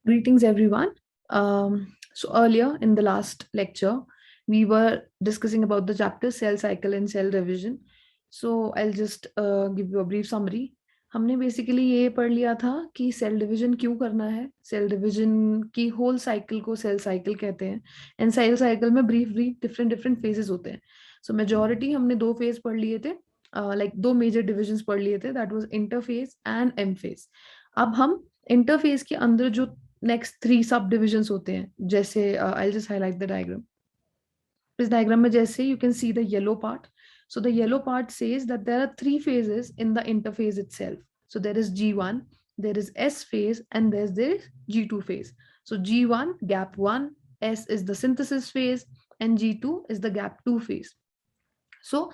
Greetings, everyone. So earlier in the last lecture, we were discussing about the chapter cell cycle and cell division. So I'll just give you a brief summary. हमने basically ये पढ़ लिया था कि cell division क्यों करना है, cell division की होल साइकिल को सेल साइकिल कहते हैं, एंड सेल साइकिल में brief brief different different phases होते हैं. सो मेजॉरिटी हमने दो फेज पढ़ लिए थे, लाइक दो मेजर डिविजन्स पढ़ लिए थे, that was interphase and M phase. अब हम इंटरफेज के अंदर जो नेक्स्ट थ्री सब डिविजन्स होते हैं, जैसे I just highlight the diagram. इस डायग्राम में जैसे you can see the yellow part. So the yellow part says that there are three phases in the interphase itself. So there is G1, there is S phase, and there is G2 phase. So G1 gap 1, S is the synthesis phase, and G2 is the gap 2 phase. So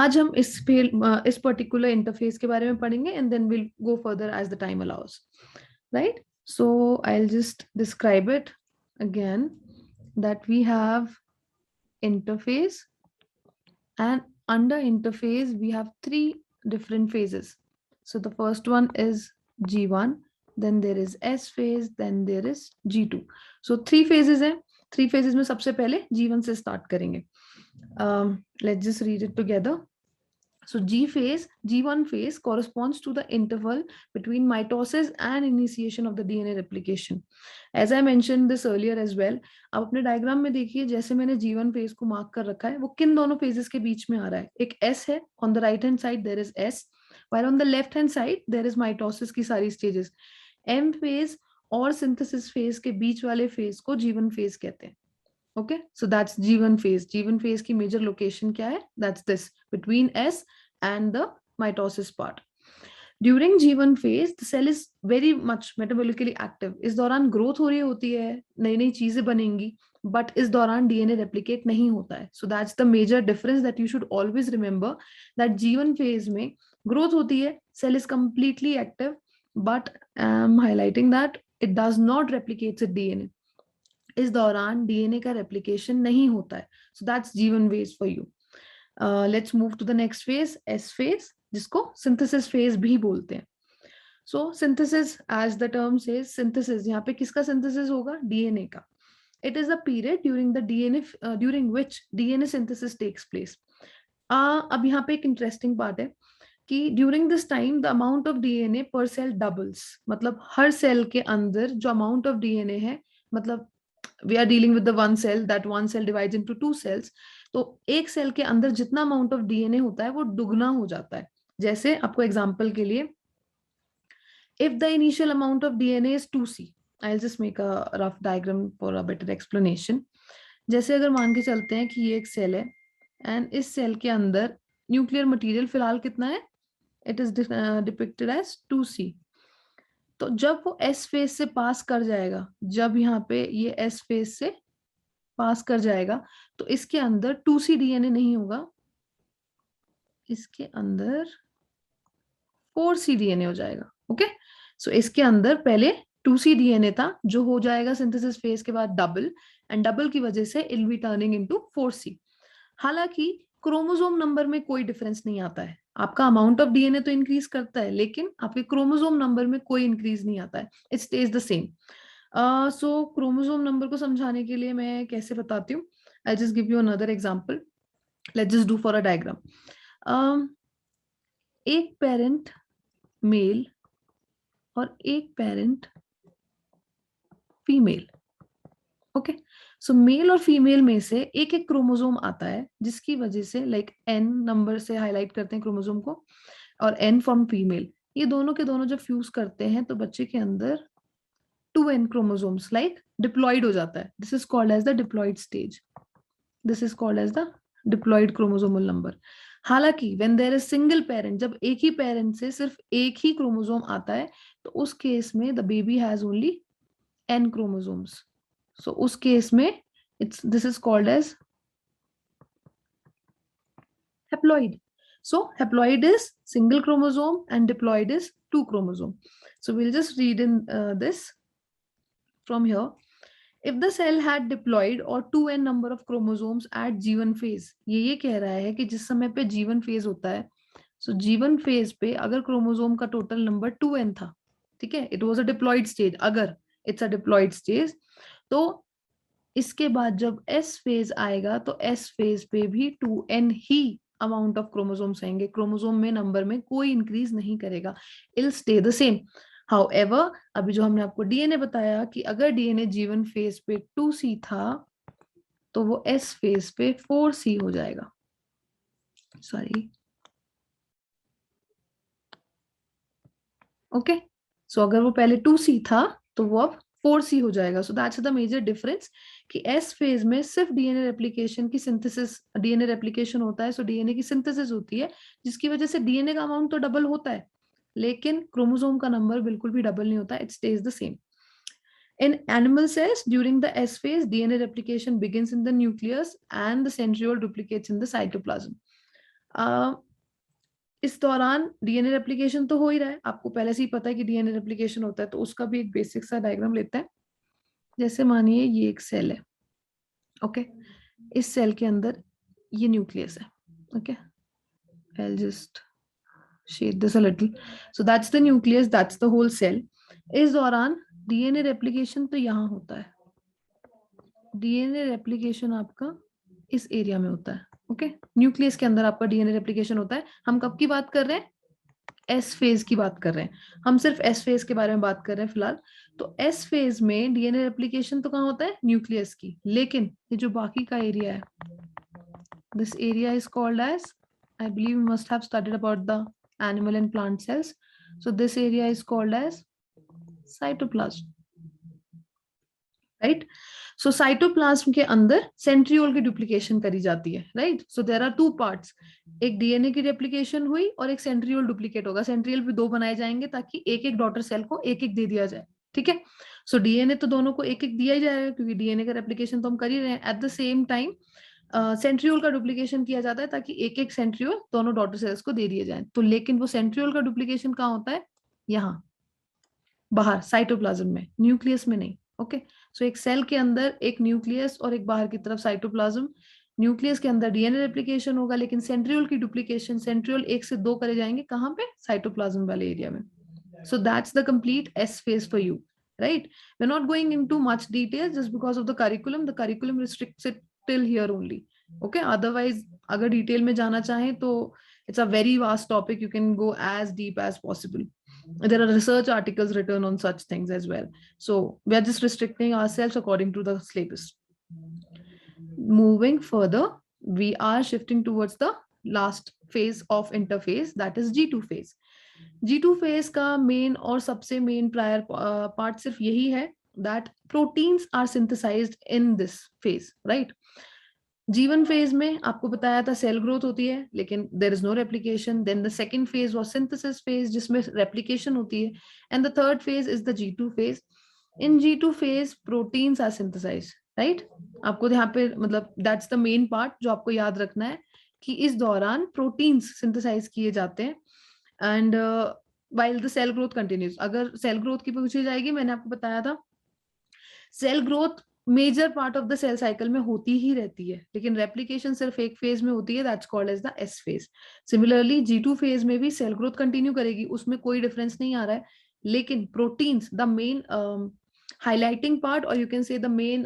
आज हम इस particular interface के बारे में पढ़ेंगे, and then we'll go further as the time allows, right? So I'll just describe it again, that we have interface, and under interface we have three different phases. So the first one is G1, then there is S phase, then there is G2. So three phases है. Three phases में सबसे पहले G1 से start करेंगे. Let's just read it together. So G1 phase corresponds to the interval between mitosis and initiation of the DNA replication. As I mentioned this earlier as well, आप अपने diagram में देखिए, जैसे मैंने G1 फेज को mark कर रखा है, वो किन दोनों फेजेस के बीच में आ रहा है. एक S है, on the right hand side there is S, while on the left hand side there is mitosis की सारी stages. M phase और synthesis phase के बीच वाले फेज को G1 phase कहते हैं. Okay, so that's G1 phase. G1 phase की major location क्या है? That's this, between S and the mitosis part. During G1 phase, the cell is very much metabolically active. इस दौरान growth हो रही होती है, नई नई चीजें बनेंगी, but इस दौरान DNA replicate नहीं होता है. So that's the major difference that you should always remember, that G1 phase में growth होती है, cell is completely active, but I'm highlighting that it does not replicate its DNA. इस दौरान डीएनए का replication नहीं होता है. So that's G1 phase for you. Let's move to the next phase, S phase, जिसको synthesis phase भी बोलते हैं. So synthesis, as the term says, synthesis, यहाँ पे किसका सिंथेसिस होगा? डीएनए का. It is the period during which DNA synthesis takes place. अब यहाँ पे एक इंटरेस्टिंग पार्ट है कि during this time the amount of DNA per cell doubles. मतलब हर सेल के अंदर जो अमाउंट ऑफ डीएनए है, मतलब we are dealing with the one cell, that one cell divides into two cells. तो एक सेल के अंदर जितना अमाउंट ऑफ डीएनए होता है वो दुगना हो जाता है. जैसे आपको एग्जांपल के लिए, if the initial amount of DNA is 2C, I'll just make a rough diagram for a better explanation. जैसे अगर मान के चलते हैं कि ये एक सेल है, एंड इस सेल के अंदर न्यूक्लियर मटेरियल फिलहाल कितना है? It is depicted as 2C. तो जब वो एस फेज से पास कर जाएगा, जब यहाँ पे ये एस फेज से पास कर जाएगा, तो इसके अंदर 2C डीएनए नहीं होगा, इसके अंदर 4C डीएनए हो जाएगा. ओके, सो इसके अंदर पहले 2C डीएनए था, जो हो जाएगा सिंथेसिस फेज के बाद डबल, एंड डबल की वजह से it will be turning into 4C. हालांकि क्रोमोसोम नंबर में कोई डिफरेंस नहीं आता है. आपका अमाउंट ऑफ डीएनए तो इंक्रीज करता है, लेकिन आपके क्रोमोसोम नंबर में कोई इंक्रीज नहीं आता है. It stage the same. So chromosome number को समझाने के लिए मैं कैसे बताती हूँ, I just give you another example. Let's just do for a diagram. एक पेरेंट मेल और एक पेरेंट फीमेल. ओके, सो मेल और फीमेल में से एक एक क्रोमोसोम आता है, जिसकी वजह से लाइक एन नंबर से हाईलाइट करते हैं क्रोमोसोम को, और एन फ्रॉम फीमेल. ये दोनों के दोनों जब फ्यूज करते हैं तो बच्चे के अंदर 2n क्रोमोसोम्स लाइक डिप्लॉइड हो जाता है. This is called as the diploid stage. This is called as the diploid chromosomal number. हालांकि when there is single parent, जब एक ही पेरेंट से सिर्फ एक ही क्रोमोसोम आता है, तो उस केस में the baby has only n chromosomes. So उस केस में this is called as haploid. So haploid is single chromosome and diploid is 2 chromosome. So we'll just read in this from here. If the cell had diploid or 2n number of chromosomes at G1 phase, ये कह रहा है कि जिस समय पे G1 phase होता है, so G1 phase पे अगर क्रोमोसोम का टोटल नंबर 2n था, ठीक है, it was a diploid stage. अगर इट्स अ डिप्लॉइड स्टेज। तो इसके बाद जब एस फेज आएगा तो एस फेज पे भी 2n he amount of chromosomes आएंगे, क्रोमोसोम में नंबर में कोई इंक्रीज नहीं करेगा, इल स्टे द सेम। हाउएवर अभी जो हमने आपको डीएनए बताया कि अगर डीएनए जीवन फेज पे 2c था तो वो एस फेज पे 4c हो जाएगा, सॉरी। ओके, सो अगर वो पहले 2c था तो वो अब 4c हो जाएगा। So that's the major difference कि एस फेज में सिर्फ डीएनए रेप्लिकेशन की सिंथेसिस, डीएनए रेप्लिकेशन होता है, सो डीएनए की सिंथेसिस होती है, जिसकी वजह से डीएनए का अमाउंट तो डबल होता है, लेकिन क्रोमोसोम का नंबर बिल्कुल भी डबल नहीं होता, it stage the same. In animal cells, during the S phase, DNA replication begins in the nucleus and the centriole duplicates in the cytoplasm. इस दौरान डीएनए रेप्लिकेशन तो हो ही रहा है, आपको पहले से ही पता है कि डीएनए रेप्लिकेशन होता है, तो उसका भी एक बेसिक सा डायग्राम लेते हैं। जैसे मानिए ये एक सेल है, ओके, इस सेल के अंदर ये न्यूक्लियस है, okay, I'll just shade this a little. So that's the nucleus, that's the whole cell. इस दौरान डीएनए रेप्लिकेशन तो यहाँ होता है, डीएनए रेप्लिकेशन आपका इस एरिया में होता है, ओके, न्यूक्लियस के अंदर आपका डीएनए रेप्लिकेशन होता है। हम कब की बात कर रहे हैं? एस फेज की बात कर रहे हैं, हम सिर्फ एस फेज के बारे में बात कर रहे हैं फिलहाल। तो एस फेज में डीएनए रेप्लिकेशन तो कहाँ होता है? न्यूक्लियस की, लेकिन ये जो बाकी का एरिया है, this area is called as, I believe you must have studied about the animal and plant cells, so this area is called as cytoplasm, right. So cytoplasm के अंदर सेंट्रियोल की डुप्लीकेशन करी जाती है, right. So there are two parts, एक DNA की replication हुई और एक सेंट्रियोल डुप्लीकेट होगा, सेंट्रियोल भी दो बनाए जाएंगे ताकि एक एक डॉटर सेल को एक एक दे दिया जाए, ठीक है। सो डीएनए तो दोनों को एक एक दिया ही जाएगा क्योंकि डीएनए का रेप्लिकेशन तो हम कर ही रहे हैं। Eight the same time centriole का डुप्लीकेशन किया जाता है ताकि एक एक सेंट्रियोल दोनों डॉटर सेल्स को दे दिए जाए। तो लेकिन वो सेंट्रियोल का डुप्लीकेशन कहाँ होता है? यहाँ बाहर साइटोप्लाज्म में, न्यूक्लियस में नहीं, ओके। सो एक सेल के अंदर एक न्यूक्लियस और एक बाहर की तरफ साइटोप्लाज्म। न्यूक्लियस के अंदर डीएनए रेप्लिकेशन होगा, लेकिन सेंट्रियोल की डुप्लीकेशन, सेंट्रियोल 1 से 2 करे जाएंगे कहाँ पे? साइटोप्लाज्म वाले एरिया में। सो that's the complete S phase for you, right? We're not going into much details just because of the curriculum restricts it till here only, okay? Otherwise अगर detail में जाना चाहें तो it's a very vast topic, you can go as deep as possible. There are research articles written on such things as well, so we are just restricting ourselves according to the syllabus. Moving further, we are shifting towards the last phase of interphase, that is G2 phase. G2 phase का main और सबसे main prior part सिर्फ यही है that proteins are synthesized in this phase, right? G one phase में आपको बताया था सेल ग्रोथ होती है लेकिन there is no replication. Then the second phase was synthesis phase जिसमें रेप्लिकेशन होती है, and the third phase is the G2 phase. In G2 phase proteins are synthesised, right. आपको यहाँ पे मतलब दैट्स द मेन पार्ट जो आपको याद रखना है कि इस दौरान प्रोटीन्स सिंथेसाइज किए जाते हैं and while the cell growth continues। अगर सेल ग्रोथ की पूछी जाएगी, मैंने आपको बताया था cell growth major part of the cell cycle में होती ही रहती है, लेकिन रेप्लिकेशन सिर्फ एक फेज में होती है, that's called as the S phase. Similarly G2 phase में भी सेल ग्रोथ कंटिन्यू करेगी, उसमें कोई डिफरेंस नहीं आ रहा है, लेकिन proteins the main highlighting part और you can say the main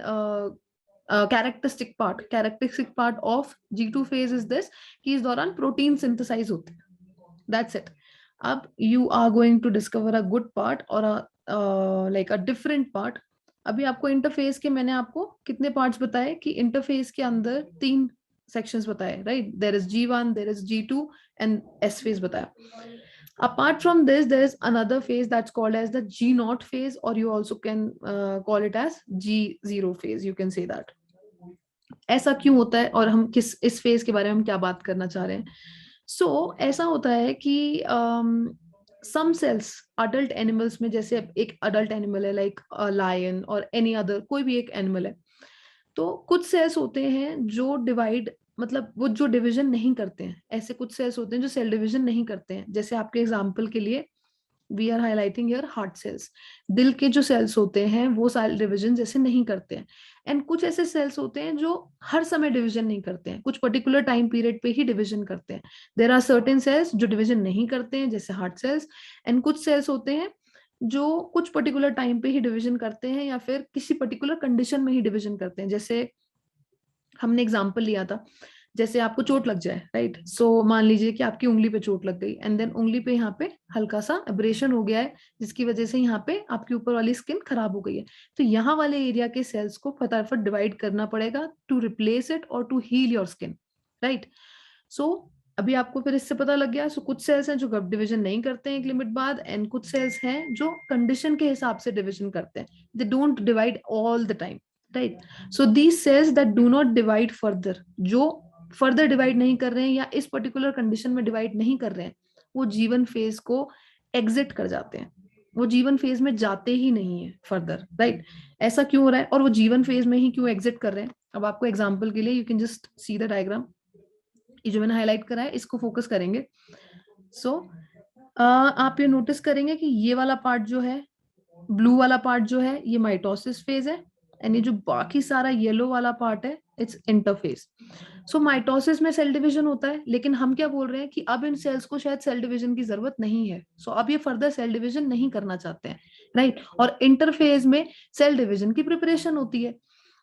characteristic part of G2 phase is this कि इस दौरान प्रोटीन सिंथेसाइज होते हैं, दैट्स इट। अब you are going to discover a good part और लाइक अ डिफरेंट पार्ट। अभी आपको इंटरफेस के मैंने आपको कितने पार्ट्स बताए कि इंटरफेस के अंदर 3 सेक्शंस बताए, right. There is G1, there is G2 and S phase बताया। Apart from this, there is another phase that's called as the G0 phase, or you also can call it as G0 phase. You can say that. ऐसा क्यों होता है और हम किस इस phase के बारे में हम क्या बात करना चाह रहे हैं? ऐसा होता है कि सम सेल्स अडल्ट एनिमल्स में, जैसे एक अडल्ट एनिमल है लाइक लायन और एनी अदर कोई भी एक एनिमल है, तो कुछ सेल्स होते हैं जो डिवाइड मतलब वो जो डिवीजन नहीं करते हैं। ऐसे कुछ सेल्स होते हैं जो सेल डिवीजन नहीं करते हैं, जैसे आपके एग्जांपल के लिए we are highlighting here heart cells. दिल के जो सेल्स होते हैं वो सेल डिवीजन जैसे नहीं करते हैं, एंड कुछ ऐसे सेल्स होते हैं जो हर समय डिवीजन नहीं करते हैं, कुछ पर्टिकुलर टाइम पीरियड पे ही डिवीजन करते हैं। देयर आर सर्टेन सेल्स जो डिवीजन नहीं करते हैं जैसे हार्ट सेल्स, एंड कुछ सेल्स होते हैं जो कुछ पर्टिकुलर टाइम पे ही डिवीजन करते हैं या फिर किसी पर्टिकुलर कंडीशन में ही डिवीजन करते हैं। जैसे हमने एग्जांपल लिया था, जैसे आपको चोट लग जाए, राइट, सो मान लीजिए कि आपकी उंगली पे चोट लग गई एंड देन उंगली पे यहाँ पे हल्का सा एब्रेशन हो गया है, जिसकी वजह से यहाँ पे आपकी ऊपर वाली स्किन खराब हो गई है। तो यहाँ वाले एरिया के सेल्स को फटाफट डिवाइड करना पड़ेगा टू रिप्लेस इट और to heal your skin, right. So अभी आपको फिर इससे पता लग गया, सो कुछ सेल्स हैं जो गप डिवीजन नहीं करते हैं एक लिमिट बाद, एंड कुछ सेल्स हैं जो कंडीशन के हिसाब से डिवीजन करते हैं, they don't divide all the time, right. So these cells that do not divide further, जो फर्दर डिवाइड नहीं कर रहे हैं या इस पर्टिकुलर कंडीशन में डिवाइड नहीं कर रहे हैं, वो जीवन फेज को एग्जिट कर जाते हैं, वो जीवन फेज में जाते ही नहीं है फर्दर, राइट। ऐसा क्यों हो रहा है और वो जीवन फेज में ही क्यों एग्जिट कर रहे हैं? अब आपको एग्जांपल के लिए you can just see the diagram, ये जो मैंने हाईलाइट करा है इसको फोकस करेंगे। सो आप ये नोटिस करेंगे कि ये वाला पार्ट जो है, ब्लू वाला पार्ट जो है, ये माइटोसिस फेज है, एंड ये जो बाकी सारा येलो वाला पार्ट है, इट्स इंटरफेज। सो माइटोसिस में सेल डिवीजन होता है, लेकिन हम क्या बोल रहे हैं कि अब इन सेल्स को शायद सेल डिवीजन की जरूरत नहीं है, सो अब ये फर्दर सेल डिवीजन नहीं करना चाहते हैं, राइट। और इंटरफेज में सेल डिवीजन की प्रिपरेशन होती है।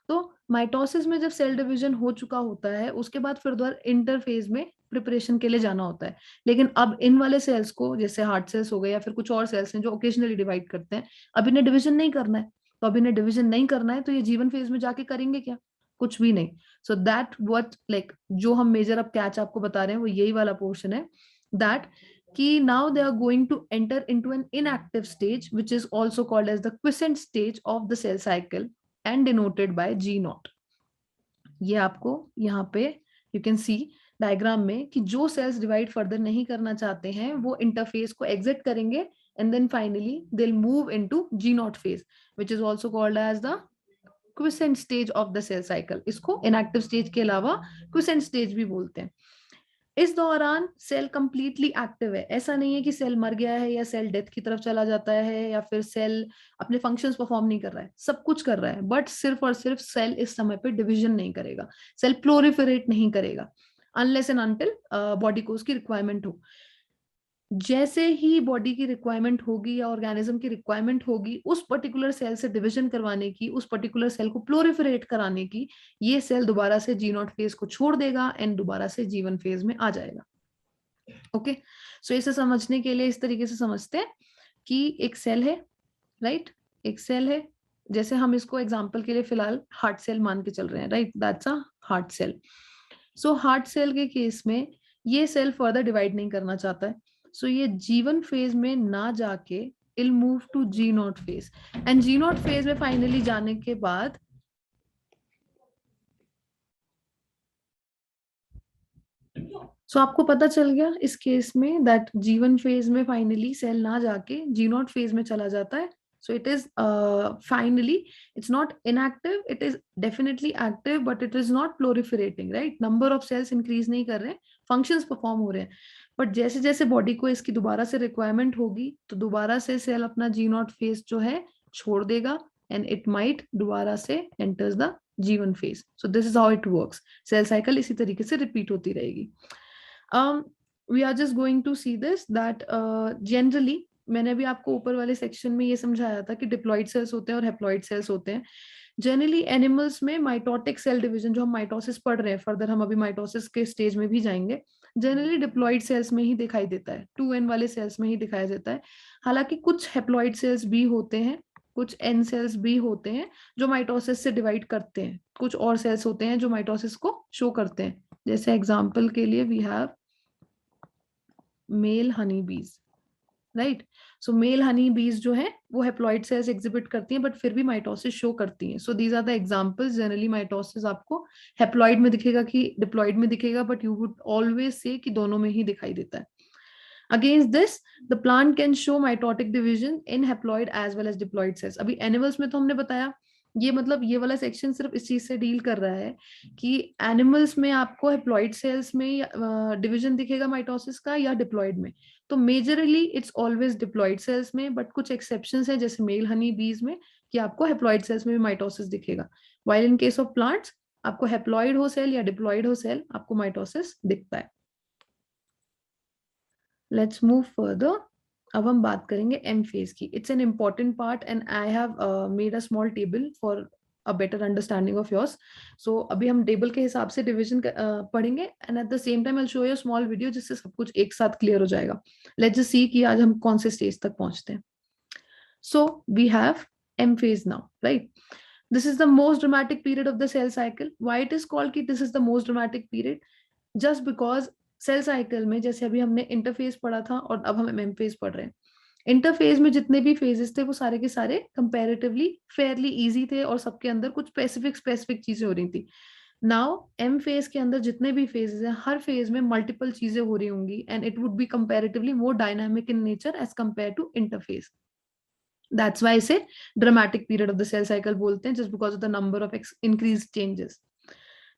तो माइटोसिस में जब सेल डिवीजन हो चुका होता है, उसके बाद फिर दोबारा इंटरफेज में प्रिपरेशन के लिए जाना होता है। लेकिन अब इन वाले सेल्स को, जैसे हार्ट सेल्स हो गए या फिर कुछ और सेल्स हैं जो ओकेजनली डिवाइड करते हैं, अब इन्हें डिवीजन नहीं करना है। तो अब इन्हें डिवीजन नहीं करना है तो ये जीवन फेज में जाके करेंगे क्या? कुछ भी नहीं। सो दैट व्हाट लाइक जो हम मेजर अब कैच आपको बता रहे हैं वो यही वाला पोर्शन है, दैट कि now they are going to enter into an inactive stage which is also called as the quiescent stage of the cell cycle and denoted by G naught. ये आपको यहाँ पे यू कैन सी डायग्राम में कि जो sales divide further नहीं करना चाहते हैं वो इंटरफेस को एग्जिट करेंगे and then finally they will move into G naught phase which is also called as the quiescent stage of the cell cycle. इसको इनएक्टिव स्टेज के अलावा क्विसेंट स्टेज भी बोलते हैं। इस दौरान सेल कंप्लीटली एक्टिव है, ऐसा नहीं है कि सेल मर गया है या सेल डेथ की तरफ चला जाता है या फिर सेल अपने फंक्शंस परफॉर्म नहीं कर रहा है, सब कुछ कर रहा है, बट सिर्फ और सिर्फ सेल इस समय पे डिवीजन नहीं करेगा, सेल प्लोरिफरेट नहीं करेगा अनलेस एंड अनटिल बॉडी को उसकी रिक्वायरमेंट हो। जैसे ही बॉडी की रिक्वायरमेंट होगी या ऑर्गेनिज्म की रिक्वायरमेंट होगी उस पर्टिकुलर सेल से डिवीजन करवाने की, उस पर्टिकुलर सेल को प्लोरिफरेट कराने की, ये सेल दोबारा से जी नॉट फेज को छोड़ देगा एंड दोबारा से जीवन फेज में आ जाएगा। ओके, सो इसे समझने के लिए इस तरीके से समझते हैं कि एक सेल है, राइट, एक सेल है, जैसे हम इसको एग्जांपल के लिए फिलहाल हार्ट सेल मान के चल रहे हैं, right, that's a heart cell. So heart cell के केस में ये सेल फर्दर डिवाइड नहीं करना चाहता है, सो ये जीवन फेज में ना जाके will move to G naught phase, and G naught phase में फाइनली जाने के बाद सो आपको पता चल गया इस केस में दैट जीवन फेज में फाइनली सेल ना जाके जी नॉट फेज में चला जाता है। So it is finally it's not inactive, it is definitely active but it is not proliferating, right. Number of cells increase नहीं कर रहे हैं, फंक्शंस परफॉर्म हो रहे हैं, बट जैसे जैसे बॉडी को इसकी दोबारा से रिक्वायरमेंट होगी तो दोबारा से सेल अपना जी नॉट फेज जो है छोड़ देगा एंड इट माइट दोबारा से enters the G one phase. So this is how it works, cell cycle इसी तरीके से रिपीट होती रहेगी। We are just going to see this that generally मैंने भी आपको ऊपर वाले सेक्शन में ये समझाया था कि डिप्लॉइड सेल्स होते हैं और हेप्लॉइड सेल्स होते हैं। जनरली एनिमल्स में माइटोटिक सेल डिवीजन जो हम माइटोसिस पढ़ रहे हैं, फर्दर हम अभी माइटोसिस के स्टेज में भी जाएंगे, जनरली डिप्लॉइड सेल्स में ही दिखाई देता है, 2n वाले सेल्स में ही दिखाई देता है। हालांकि कुछ हेप्लॉइड सेल्स भी होते हैं, कुछ एन सेल्स भी होते हैं जो माइटोसिस से डिवाइड करते हैं, कुछ और सेल्स होते हैं जो माइटोसिस को शो करते हैं। जैसे एग्जाम्पल के लिए वी हैव मेल हनी बीज, राइट। सो मेल हनी बीज जो है वो हेप्लॉइड सेल्स एग्जिबिट करती हैं बट फिर भी माइटोसिस शो करती हैं। So these are the examples. Generally mitosis आपको हेप्लॉइड में दिखेगा कि डिप्लॉइड में दिखेगा, but you would always say कि दोनों में ही दिखाई देता है। Against this the plant can show mitotic division in haploid as well as diploid cells. अभी एनिमल्स में तो हमने बताया, ये मतलब ये वाला सेक्शन सिर्फ इस चीज से डील कर रहा है कि एनिमल्स में आपको हेप्लॉइड सेल्स में डिवीजन दिखेगा माइटोसिस का या डिप्लॉइड में। तो majorly it's always diploid sales में, बट कुछ एक्सेप्शंस है जैसे मेल हनी बीज में कि आपको हेप्लॉइड सेल्स में भी माइटोसिस दिखेगा, while in case of plants आपको हेप्लॉइड हो सेल या डिप्लॉइड हो सेल आपको माइटोसिस दिखता है। Let's move further. अब हम बात करेंगे एम फेज की. It's an important part and I have made a small table for a better understanding of yours. So अभी हम टेबल के हिसाब से डिविजन पढ़ेंगे and at the same time I show you small video जिससे सब कुछ एक साथ क्लियर हो जाएगा. लेट्स जस्ट सी कि आज हम कौन से स्टेज तक पहुंचते हैं. So we have M phase now, right. This is the most dramatic period of the cell cycle. Why it is called कि this is the most dramatic period? Just because cell cycle में जैसे अभी हमने interphase पढ़ा था और अब हम एम फेज पढ़ रहे हैं. इंटरफेज में जितने भी फेजेस थे वो सारे के सारे कंपैरेटिवली फेयरली इजी थे और सबके अंदर कुछ स्पेसिफिक चीजें हो रही थी. नाउ एम फेज के अंदर जितने भी फेजेस हैं हर फेज में मल्टीपल चीजें हो रही होंगी and it would be comparatively more dynamic in nature as compared to interphase. That's why I say dramatic period of the cell cycle बोलते हैं, just because of the number of increased changes.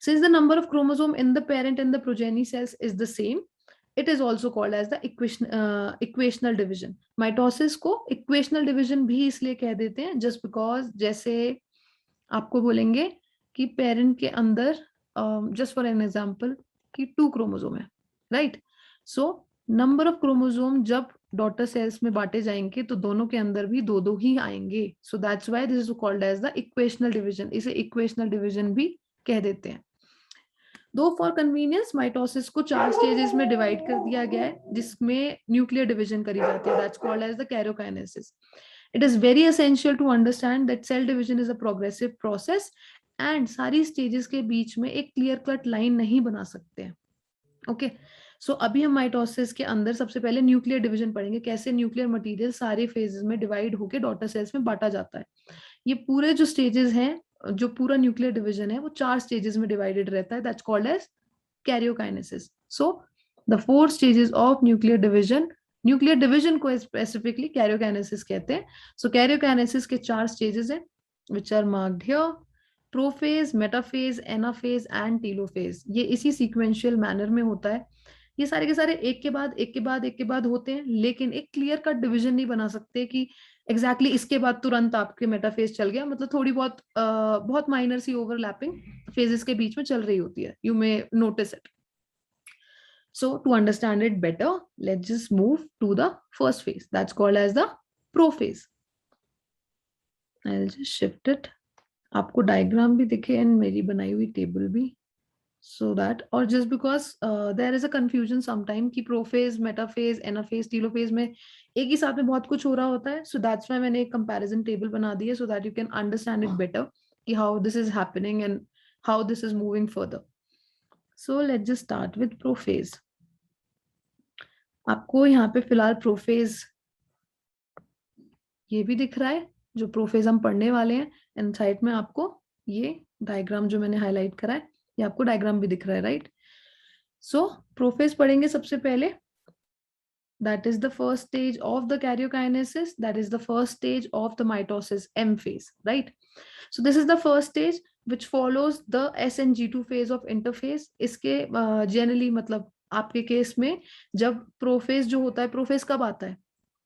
Since the number of chromosome in the parent and the progeny cells is the same, it is also called as the equational division. Mitosis को equational division भी इसलिए कह देते हैं just because जैसे आपको बोलेंगे कि parent के अंदर just for an example कि 2 chromosome है, right? So number of chromosome जब डॉटर सेल्स में बांटे जाएंगे तो दोनों के अंदर भी दो दो ही आएंगे. So that's why this is called as the equational division. इसे इक्वेशनल डिवीजन भी कह देते हैं. दो फॉर कन्वीनियंस माइटोसिस को 4 स्टेजेस में डिवाइड कर दिया गया है जिसमें न्यूक्लियर डिवीजन करी जाती है. That's called as the karyokinesis. It is very essential to understand that cell division is a progressive process and सारी स्टेजेस के बीच में एक क्लियर कट लाइन नहीं बना सकते हैं. ओके. सो अभी हम माइटोसिस के अंदर सबसे पहले न्यूक्लियर डिवीजन पढ़ेंगे, कैसे न्यूक्लियर मटेरियल सारे फेजेस में डिवाइड होकर डॉटर सेल्स में बांटा जाता है. ये पूरे जो स्टेजेस हैं, जो पूरा न्यूक्लियर डिवीजन है वो 4 स्टेजेस में डिवाइडेड रहता है. That's called as karyokinesis. So the 4 stages of nuclear division को स्पेसिफिकली कैरियोकाइनेसिस कहते हैं. सो कैरियोकाइनेसिस के 4 स्टेजेस हैं which are marked here: prophase, metaphase, anaphase and telophase. ये इसी सीक्वेंशियल मैनर में होता है. ये सारे के सारे एक के बाद एक के बाद एक के बाद होते हैं, लेकिन एक क्लियर कट डिवीजन नहीं बना सकते कि एग्जैक्टली इसके बाद तुरंत आपके मेटाफेज चल गया. मतलब थोड़ी बहुत माइनर सी ओवरलैपिंग फेजेस के बीच में चल रही होती है. You may notice it. So to understand it better, let's just move to the first phase. That's called as the prophase. I'll just shift it. आपको डायग्राम भी दिखे एंड मेरी बनाई हुई टेबल भी, so that, or just because there is a confusion sometime कि prophase, metaphase, anaphase, telophase में एक ही साथ में बहुत कुछ हो रहा होता है. so that's why मैंने एक कंपैरिजन टेबल बना दी है so that you can understand it better कि how this is happening and how this is moving further. so let's just start with prophase. आपको यहाँ पे फिलहाल प्रोफेज ये भी दिख रहा है जो प्रोफेज हम पढ़ने वाले हैं, एंड साइड में आपको ये डायग्राम जो मैंने हाईलाइट करा है ये आपको डायग्राम भी दिख रहा है, राइट. सो प्रोफेज पढ़ेंगे सबसे पहले. That is the first stage of the karyokinesis. That is the first stage of the mitosis, M phase, right. So this is the first stage which follows the SN-G2 phase of interphase. इसके generally मतलब आपके case में जब prophase जो होता है, prophase कब आता है?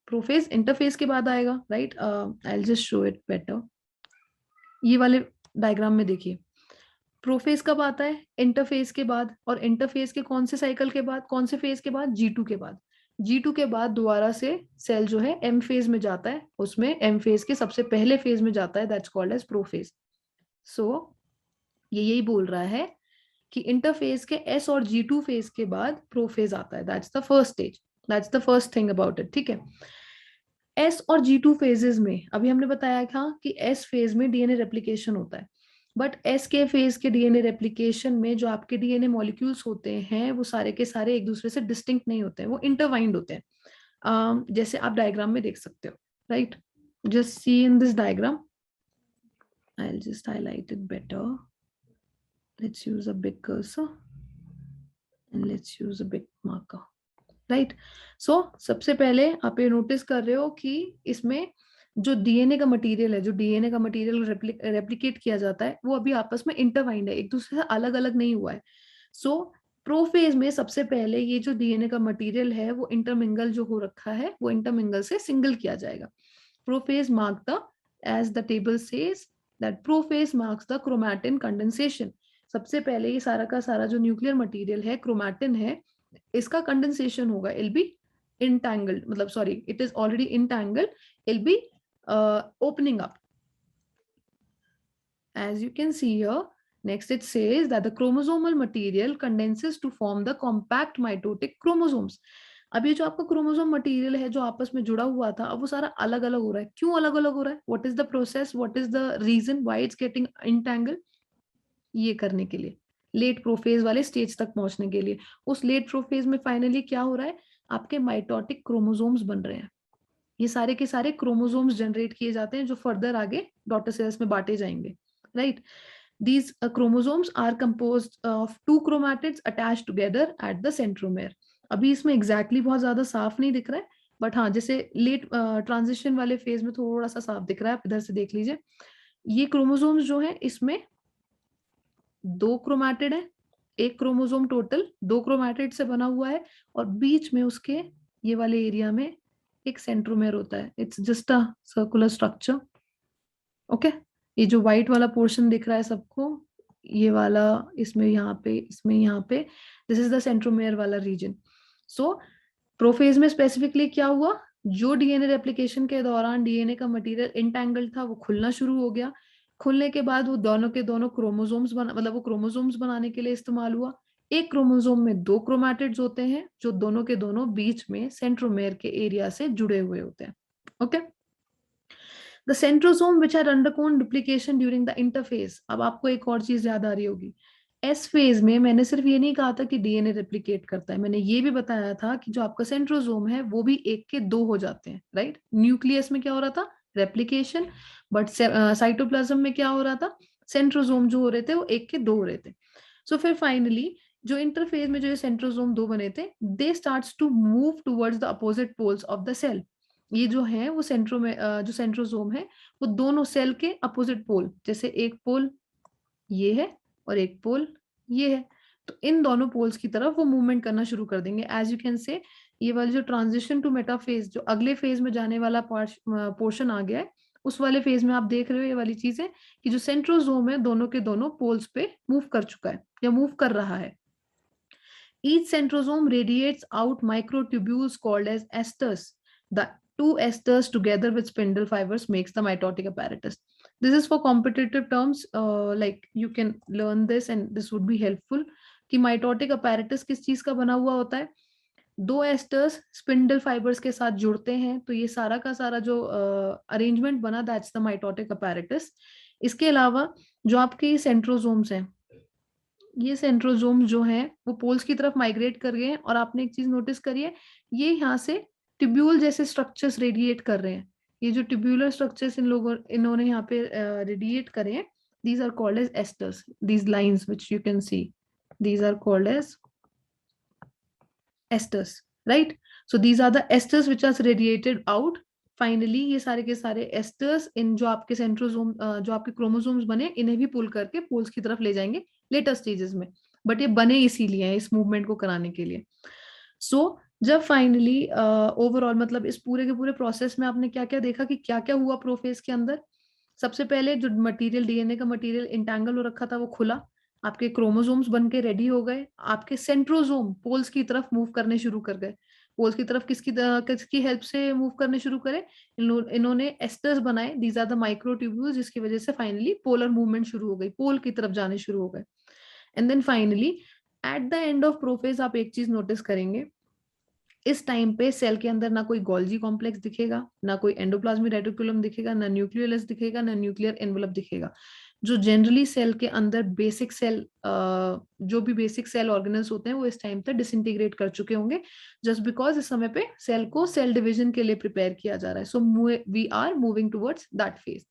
प्रोफेज इंटरफेज के बाद आएगा, right. I will just show it better. ये वाले डायग्राम में देखिए प्रोफेज कब आता है? इंटरफेज के बाद. और इंटरफेज के कौन से साइकिल के बाद, कौन से फेज के बाद? G2 के बाद. G2 के बाद दोबारा से सेल जो है एम फेज में जाता है. उसमें एम फेज के सबसे पहले फेज में जाता है. That's called as prophase. So ये यही बोल रहा है कि इंटरफेज के S और G2 फेज के बाद प्रोफेज आता है. That's the first stage. That's the first thing about it. ठीक है. S और G2 फेजेस में अभी हमने बताया था कि S फेज में डीएनए रेप्लिकेशन होता है. बट S के फेज के डीएनए रेप्लिकेशन में जो आपके डीएनए मॉलिक्यूल्स होते हैं वो सारे के सारे एक दूसरे से डिस्टिंक्ट नहीं होते हैं, वो इंटरवाइंड होते हैं. जैसे आप डायग्राम में देख सकते हो, right. Just see in this diagram. I will just highlight it better. Let's use a big cursor and let's use a big marker, right. So सबसे पहले आप ये नोटिस कर रहे हो कि इसमें जो डीएनए का मटेरियल है, जो डीएनए का मटेरियल रेप्लिकेट किया जाता है वो अभी आपस में इंटरवाइंड है, एक दूसरे से अलग अलग नहीं हुआ है. सो प्रोफेज में सबसे पहले ये जो डीएनए का मटेरियल है वो इंटरमिंगल जो हो रखा है वो इंटरमिंगल से सिंगल किया जाएगा. Prophase mark the, as the table says that prophase marks the chromatin condensation. सबसे पहले ये सारा का सारा जो न्यूक्लियर मटेरियल है, क्रोमैटिन है, इसका कंडेंसेशन होगा. इल बी entangled, मतलब sorry, it is already entangled, it'll be opening up. As you can see here, next it says that the chromosomal material condenses to form the compact mitotic chromosomes. अब ये जो आपका chromosome material है जो आपस में जुड़ा हुआ था, अब वो सारा अलग अलग हो रहा है. क्यों अलग अलग हो रहा है? What is the process, what is the reason why it's getting entangle? ये करने के लिए, लेट प्रोफेज वाले स्टेज तक पहुंचने के लिए. उस लेट प्रोफेज में फाइनली क्या हो रहा है? आपके माइटोटिक क्रोमोसोम्स बन रहे हैं. ये सारे के सारे क्रोमोसोम्स जनरेट किए जाते हैं जो फर्दर आगे डॉटर सेल्स में बांटे जाएंगे, right? These chromosomes are composed of two chromatids attached together at the centromere. अभी इसमें एग्जैक्टली बहुत ज्यादा साफ नहीं दिख रहा है, बट हाँ जैसे लेट ट्रांजिशन वाले फेज में थोड़ा सा साफ दिख रहा है. आप इधर से देख लीजिए, ये क्रोमोसोम्स जो है इसमें 2 क्रोमैटिड है. एक क्रोमोसोम टोटल 2 क्रोमैटिड से बना हुआ है और बीच में उसके ये वाले एरिया में एक सेंट्रोमेयर होता है. It's just a circular structure. Okay, ये जो व्हाइट वाला पोर्शन दिख रहा है सबको, ये वाला इसमें यहाँ पे दिस इज द सेंट्रोमेयर वाला रीजन. सो प्रोफेज में स्पेसिफिकली क्या हुआ? जो डीएनए रेप्लिकेशन के दौरान डीएनए का मटेरियल इंटैंगल्ड था वो खुलना शुरू हो गया. खुलने के बाद वो दोनों के दोनों क्रोमोसोम्स बना, मतलब वो क्रोमोसोम्स बनाने के लिए इस्तेमाल हुआ. एक क्रोमोसोम में 2 क्रोमैटिड्स होते हैं जो दोनों के दोनों बीच में सेंट्रोमेयर के एरिया से जुड़े हुए होते हैं. Okay, the centrosome which had undergone duplication during the interphase. अब आपको एक और चीज याद आ रही होगी, एस फेज में मैंने सिर्फ ये नहीं कहा था कि डीएनए रेप्लिकेट करता है, मैंने ये भी बताया था कि जो आपका सेंट्रोसोम है वो भी एक के दो हो जाते हैं, राइट? न्यूक्लियस में क्या हो रहा था? रेप्लिकेशन. बट साइटोप्लाज्म में क्या हो रहा था? सेंट्रोसोम जो हो रहे थे वो एक के दो हो रहे थे. सो फिर फाइनली जो इंटरफेज में जो सेंट्रोसोम दो बने थे, they starts to move towards the opposite poles of the cell. ये जो है वो सेंट्रो में जो सेंट्रोसोम है वो दोनों सेल के अपोजिट पोल, जैसे एक पोल ये है और एक पोल ये है, तो इन दोनों पोल्स की तरफ वो मूवमेंट करना शुरू कर देंगे. एज यू कैन से ये वाली जो ट्रांजिशन टू मेटाफेज, जो अगले फेज में जाने वाला पोर्शन आ गया है, उस वाले फेज में आप देख रहे हो ये वाली चीज है कि जो सेंट्रोसोम है दोनों के दोनों पोल्स पे मूव कर चुका है या मूव कर रहा है. Each centrosome radiates out microtubules called as esters. The two esters together with spindle fibers makes the mitotic apparatus. This is for competitive terms, like you can learn this and this would be helpful. कि mitotic apparatus किस चीज का बना हुआ होता है? दो asters spindle fibres के साथ जुड़ते हैं तो ये सारा का सारा जो अरेंजमेंट बना, दैट्स द माइटोटिक apparatus. इसके अलावा जो आपके सेंट्रोसोम्स हैं, ये सेंट्रोसोम जो है वो पोल्स की तरफ माइग्रेट कर गए हैं और आपने एक चीज नोटिस करी है, ये यहाँ से ट्यूब्यूल जैसे स्ट्रक्चर्स रेडिएट कर रहे हैं. ये जो ट्यूब्यूलर स्ट्रक्चर्स इन्होंने यहाँ पे रेडिएट करे हैं, these are called as esters. These lines which you can see, these are called as esters, right? So these are the esters which are radiated out. Finally ये सारे के सारे एस्टर्स इन जो आपके सेंट्रोसोम जो आपके क्रोमोसोम्स बने इन्हें भी पुल करके पोल्स की तरफ ले जाएंगे लेटर स्टेजेस में. बट ये बने इसीलिए हैं, इस मूवमेंट को कराने के लिए. सो जब फाइनली ओवरऑल मतलब इस पूरे के पूरे प्रोसेस में आपने क्या क्या देखा कि क्या क्या हुआ प्रोफेज के अंदर. सबसे पहले जो मटेरियल डीएनए का मटेरियल इंटैंगल हो रखा था वो खुला, आपके क्रोमोसोम्स बन के रेडी हो गए, आपके सेंट्रोसोम पोल्स की तरफ मूव करने शुरू कर गए. पोल्स की तरफ किसकी हेल्प से मूव करने शुरू करे? इन्होंने एस्टर्स बनाए, दीज आर द माइक्रोट्यूब्यूल्स, जिसकी वजह से फाइनली पोलर मूवमेंट शुरू हो गई, पोल की तरफ जाने शुरू हो गए. And then finally at the end of prophase आप एक चीज नोटिस करेंगे, इस टाइम पे सेल के अंदर ना कोई गोल्जी कॉम्प्लेक्स दिखेगा, ना कोई एंडोप्लाज्मिक रेटिकुलम दिखेगा, ना न्यूक्लियोलस दिखेगा, ना न्यूक्लियर एनवेलप दिखेगा. जो जनरली सेल के अंदर बेसिक सेल जो भी बेसिक सेल ऑर्गेनल्स होते हैं वो इस टाइम तक डिसइंटीग्रेट कर चुके होंगे, जस्ट बिकॉज इस समय पे सेल को सेल डिविजन के लिए प्रिपेयर किया जा रहा है. So we are moving towards that phase.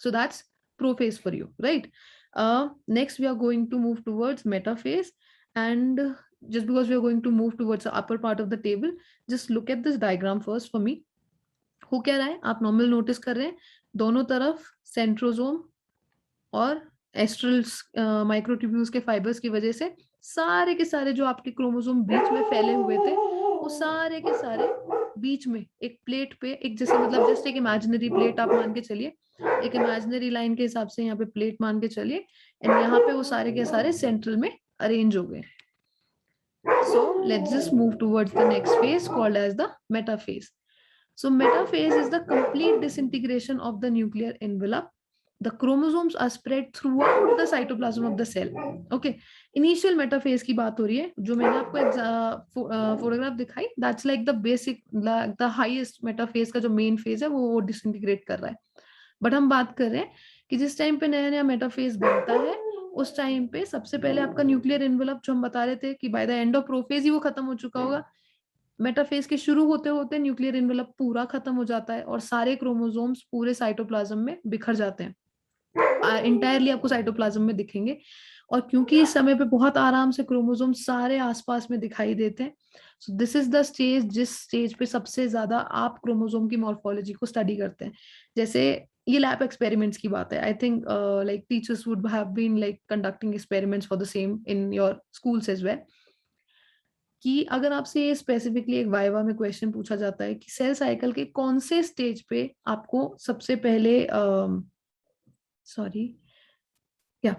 So that's prophase for you, right? Next we are going to move towards metaphase, and just because we are going to move towards the upper part of the table, just look at this diagram first for me. हो क्या रहा है? आप normal notice कर रहे हैं दोनों तरफ सेंट्रोसोम और एस्ट्रल्स माइक्रोट्यूब्यूल्स के फाइबर्स की वजह से सारे के सारे जो आपके क्रोमोसोम बीच में फैले हुए थे वो सारे के सारे बीच में एक प्लेट पे, एक जैसे मतलब जस्ट एक इमेजिनरी प्लेट आप मान के चलिए, एक इमेजिनरी लाइन के हिसाब से यहाँ पे प्लेट मान के चलिए, एंड यहाँ पे वो सारे के सारे सेंट्रल में अरेंज हो गए. So let's just move towards the next phase called as the metaphase. So metaphase is the complete disintegration of the nuclear envelope. The chromosomes are spread throughout the cytoplasm of the cell. Okay, initial metaphase की बात हो रही है, जो मैंने आपको photograph दिखाई, that's like the basic, the highest metaphase का जो main phase है वो disintegrate कर रहा है. बट हम बात कर रहे हैं कि जिस टाइम पे नया नया मेटाफेज बनता है उस टाइम पे सबसे पहले आपका न्यूक्लियर एनवेलप, जो हम बता रहे थे कि by the end of prophase ही वो खत्म हो चुका होगा, मेटाफेज के शुरू होते होते न्यूक्लियर एनवेलप पूरा खत्म हो जाता है और सारे क्रोमोसोम्स पूरे साइटोप्लाज्म में बिखर जाते हैं, इंटायरली आपको साइटोप्लाज्म में दिखेंगे. और क्योंकि इस समय पे बहुत आराम से क्रोमोसोम सारे आसपास में दिखाई देते हैं, सो दिस इज द स्टेज जिस स्टेज पे सबसे ज्यादा आप क्रोमोसोम की मॉर्फोलॉजी को स्टडी करते हैं. जैसे ये लैब एक्सपेरिमेंट्स की बात है. I think like teachers would have been like conducting experiments for the same in your schools as well. कि अगर आपसे स्पेसिफिकली एक वाइवा में क्वेश्चन पूछा जाता है कि सेल साइकिल के कौन से स्टेज पे आपको सबसे पहले सॉरी या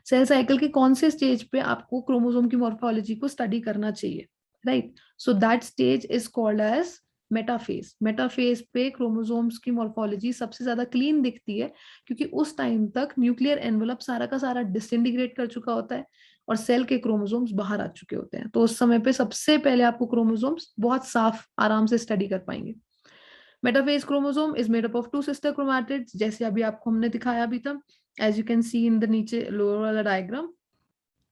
सेल साइकिल के कौन से स्टेज पे आपको क्रोमोसोम की मॉर्फोलॉजी को स्टडी करना चाहिए, right? So that stage is called as metaphase. Metaphase पे क्रोमोसोम्स की मॉर्फोलॉजी सबसे ज्यादा क्लीन दिखती है क्योंकि उस टाइम तक न्यूक्लियर एनवेलप सारा का सारा डिसइंटीग्रेट कर चुका होता है और सेल के क्रोमोसोम्स बाहर आ चुके होते हैं. तो उस समय पे सबसे पहले आपको क्रोमोसोम्स बहुत साफ आराम से स्टडी कर पाएंगे. Metaphase chromosome is made up of 2 sister chromatids, जैसे अभी आपको हमने दिखाया भी था. As you can see in the नीचे लोअर वाला डायग्राम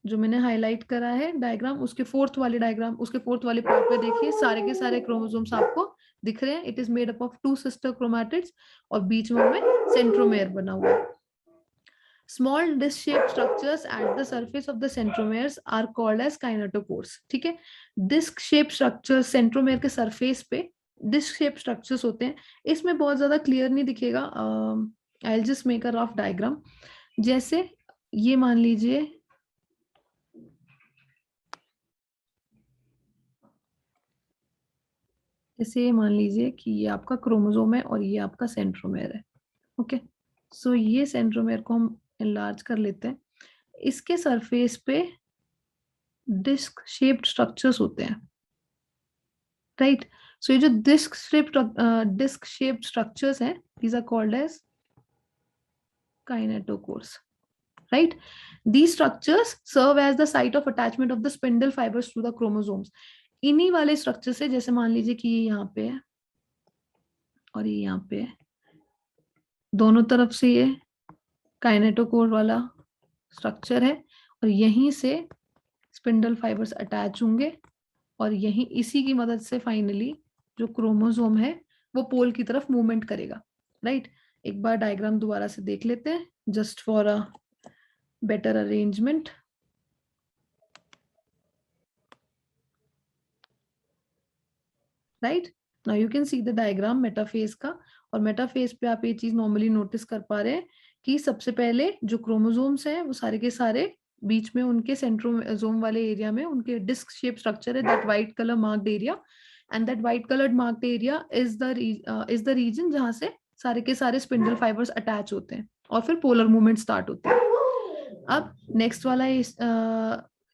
जो मैंने हाईलाइट करा है डायग्राम, उसके फोर्थ वाले डायग्राम, उसके फोर्थ वाले पार्ट पे देखिए सारे के सारे क्रोमोसोम्स आपको दिख रहे हैं. It is made up of 2 sister chromatids और बीच में हमें सेंट्रोमेयर बना हुआ है. Small disc shape structures at the surface of the centromeres are called as kinetochores. ठीक है, डिस्क शेप स्ट्रक्चर सेंट्रोमेयर के सरफेस पे डिस्क शेप स्ट्रक्चर्स होते हैं. इसमें बहुत ज्यादा क्लियर नहीं दिखेगा, I will just make a rough diagram. जैसे ये मान लीजिए कि ये आपका क्रोमोसोम है और ये आपका सेंट्रोमेयर है. ओके, सो ये सेंट्रोमेयर को हम एनलार्ज कर लेते हैं. इसके सरफेस पे डिस्क शेप्ड स्ट्रक्चर्स होते हैं, राइट? सो ये जो डिस्क शेप्ड स्ट्रक्चर्स हैं, these are called as kinetochores, right? These structures serve as the site of attachment of the spindle fibers to the chromosomes. इन्हीं वाले स्ट्रक्चर से, जैसे मान लीजिए कि ये यहाँ पे है और ये यहाँ पे है, दोनों तरफ से ये काइनेटोकोर वाला स्ट्रक्चर है और यहीं से स्पिंडल फाइबर्स अटैच होंगे और यहीं इसी की मदद से फाइनली जो क्रोमोसोम है वो पोल की तरफ मूवमेंट करेगा, राइट? एक बार डायग्राम दोबारा से देख लेते हैं just for a better arrangement. Right, now you can see the diagram metaphase का. और मेटाफेज पे आप ये चीज नॉर्मली नोटिस कर पा रहे हैं कि सबसे पहले जो क्रोमोसोम्स हैं वो सारे के सारे बीच में उनके सेंट्रोसोम वाले एरिया में उनके डिस्क शेप स्ट्रक्चर है, that white colour marked area. And that white coloured marked area is the region जहां से सारे के सारे स्पिंडल फाइबर्स अटैच होते हैं और फिर पोलर मूवमेंट स्टार्ट होते हैं. अब नेक्स्ट वाला is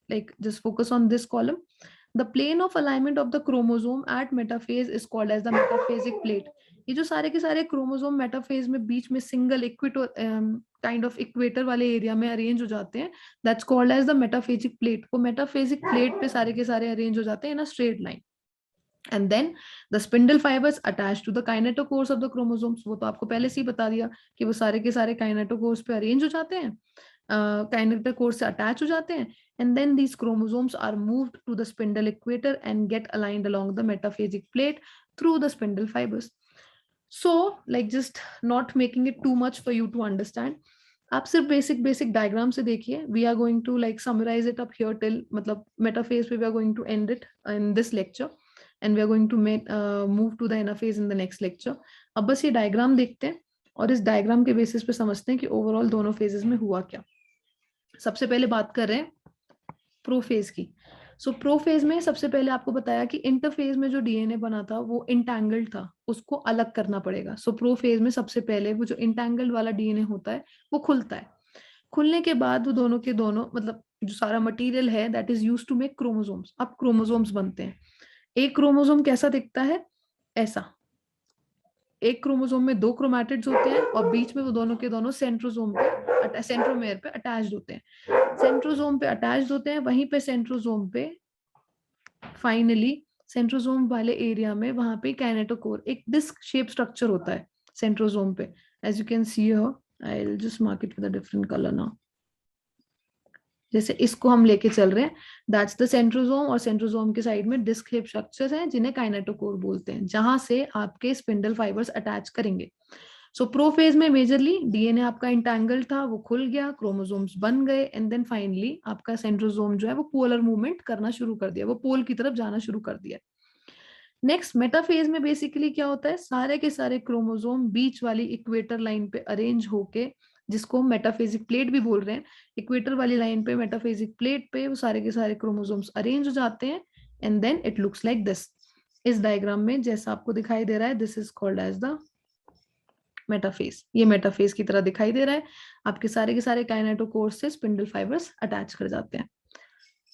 like just focus on this column. The plane of alignment of the chromosome at metaphase is called as the metaphasic plate. ये जो सारे के सारे क्रोमोसोम मेटाफेज में बीच में single equator kind of equator वाले एरिया में अरेंज हो जाते हैं, that's called as the metaphasic plate. वो मेटाफेजिक प्लेट पे सारे के सारे अरेंज हो जाते हैं in a straight line. And then the spindle fibres attach to the kinetochores of the chromosomes. वो तो आपको पहले से ही बता दिया कि वो सारे के सारे काइनेटोकोर्स पे अरेंज हो जाते हैं, काइनेटोकोर्स से अटैच हो जाते हैं. And then these chromosomes are moved to the spindle equator and get aligned along the metaphasic plate through the spindle fibers. So, like just not making it too much for you to understand. आप सिर्फ basic diagram से देखिए. We are going to like summarise it up here till, मतलब metaphase पे we are going to end it in this lecture and we are going to move to the anaphase in the next lecture. अब बस ये diagram देखते हैं और इस diagram के बेसिस पे समझते हैं कि ओवरऑल दोनों फेजेस में हुआ क्या. सबसे पहले बात कर रहे हैं प्रोफेज की. सो प्रोफेज में सबसे पहले आपको बताया कि इंटरफेज में जो डीएनए बना था वो इंटैंगल्ड था, उसको अलग करना पड़ेगा. सो प्रोफेज में सबसे पहले वो जो इंटैंगल्ड वाला डीएनए होता है वो खुलता है. खुलने के बाद वो दोनों के दोनों, मतलब जो सारा मटेरियल है that is used to make chromosomes. अब क्रोमोसोम्स बनते हैं। एक क्रोमोसोम कैसा दिखता है? ऐसा। एक क्रोमोसोम में 2 क्रोमैटिड्स होते हैं और बीच में वो दोनों के दोनों सेंट्रोसोम पे, सेंट्रोमेयर पे अटैच्ड होते हैं। सेंट्रोसोम पे अटैच्ड होते हैं, वहीं पे सेंट्रोसोम पे फाइनली सेंट्रोसोम वाले एरिया में वहां पे काइनेटोकोर, एक डिस्क शेप स्ट्रक्चर होता है सेंट्रोसोम पे। As you can see here, I will just mark it with a different colour now. जैसे इसको हम लेके चल रहे हैं, दैट्स द सेंट्रोसोम, और सेंट्रोसोम के साइड में डिस्क शेप स्ट्रक्चर्स हैं जिन्हें काइनेटोकोर बोलते हैं, जहां से आपके स्पिंडल फाइबर्स अटैच करेंगे। सो प्रोफेज में मेजरली डीएनए आपका इंटैंगल था, वो खुल गया, क्रोमोसोम्स बन गए, एंड देन फाइनली आपका सेंट्रोसोम जो है वो पोलर मूवमेंट करना शुरू कर दिया, वो पोल की तरफ जाना शुरू कर दिया। नेक्स्ट मेटाफेज में बेसिकली क्या होता है, सारे के सारे क्रोमोसोम बीच वाली इक्वेटर लाइन पे अरेंज होके, जिसको हम मेटाफेजिक प्लेट भी बोल रहे हैं, इक्वेटर वाली लाइन पे मेटाफेजिक प्लेट पे वो सारे के सारे क्रोमोसोम्स अरेंज हो जाते हैं, and then it looks like this. इस डायग्राम में जैसा आपको दिखाई दे रहा है, this is called as the metaphase. ये मेटाफेज की तरह दिखाई दे रहा है। आपके सारे के सारे काइनेटोकोर से स्पिंडल फाइबर्स अटैच कर जाते हैं।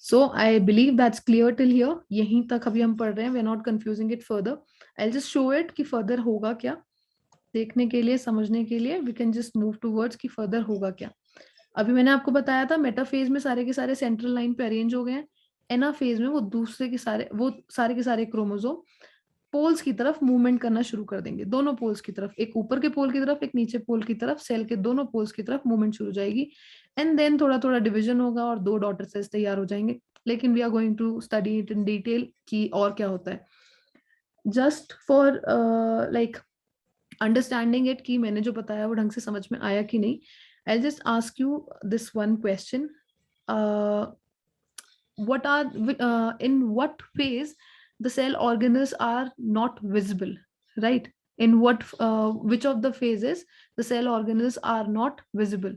So I believe that's clear till here. यहीं तक अभी हम पढ़ रहे हैं, we are not confusing it further. I just show it कि फर्दर होगा क्या, देखने के लिए, समझने के लिए we can just move towards कि फर्दर होगा क्या। अभी मैंने आपको बताया था मेटाफेज में सारे के सारे सेंट्रल लाइन पे अरेंज हो गए हैं। एनाफेज में वो सारे के सारे क्रोमोसोम पोल्स की तरफ मूवमेंट करना शुरू कर देंगे, दोनों पोल्स की तरफ, एक ऊपर के पोल की तरफ, एक नीचे पोल की तरफ, सेल के दोनों पोल्स की तरफ मूवमेंट शुरू हो जाएगी। एंड देन थोड़ा थोड़ा डिवीजन होगा और 2 डॉटर सेल्स तैयार हो जाएंगे। लेकिन we are going to study it in detail कि और क्या होता है। Just for like understanding it कि मैंने जो बताया वो ढंग से समझ में आया कि नहीं, I just ask you this one question, what are in what phase the cell organelles are not visible, right? In what which of the phases the cell organelles are not visible?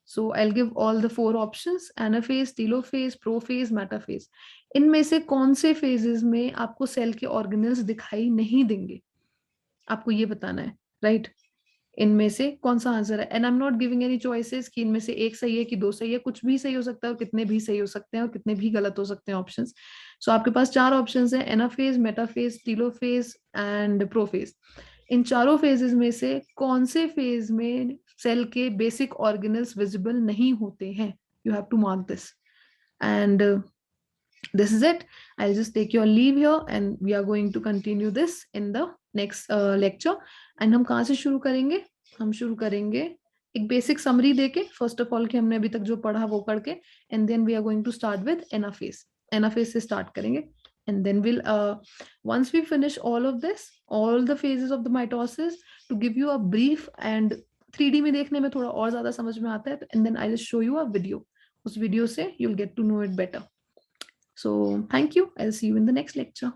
So I'll give all the 4 options: anaphase, telophase, prophase, metaphase. इनमें से कौन से phases में आपको cell के organelles दिखाई नहीं देंगे, आपको ये बताना है, right? इनमें से कौन सा आंसर है? And I am not giving any choices कि इनमें से एक सही है कि 2 सही है, कुछ भी सही हो सकता है और कितने भी सही हो सकते हैं और कितने भी गलत हो सकते हैं ऑप्शंस। सो आपके पास 4 ऑप्शंस हैं: anaphase, metaphase, telophase and prophase. इन चारों फेजेस में से कौन से फेज में सेल के बेसिक ऑर्गेनल्स विजिबल नहीं होते हैं? You have to mark this. And this is it. I'll just take your leave here and we are going to continue this in the next lecture. And हम कहाँ से शुरू करेंगे? हम शुरू करेंगे एक बेसिक समरी देके, फर्स्ट ऑफ ऑल कि हमने अभी तक जो पढ़ा वो पढ़ के, and then we are going to start with anaphase. Anaphase से स्टार्ट करेंगे, and then we'll once we finish all of this, all the phases of the mitosis, to give you a brief and 3D में देखने में थोड़ा और ज्यादा समझ में आता है, and then I'll show you a video. उस वीडियो से you'll get to know it better. So thank you. I'll see you in the next lecture.